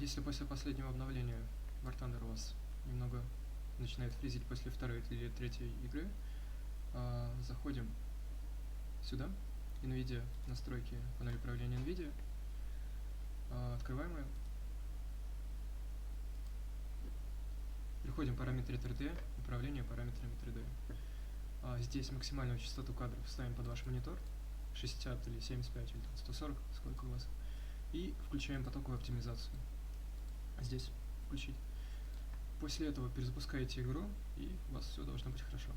Если после последнего обновления War Thunder у вас немного начинает фризить после второй или третьей игры, заходим сюда, NVIDIA, настройки, панель управления NVIDIA, открываем ее, переходим в параметры 3D, управление параметрами 3D. Здесь максимальную частоту кадров ставим под ваш монитор, 60 или 75 или 140, сколько у вас, и включаем потоковую оптимизацию. Здесь включить. После этого перезапускаете игру, и у вас все должно быть хорошо.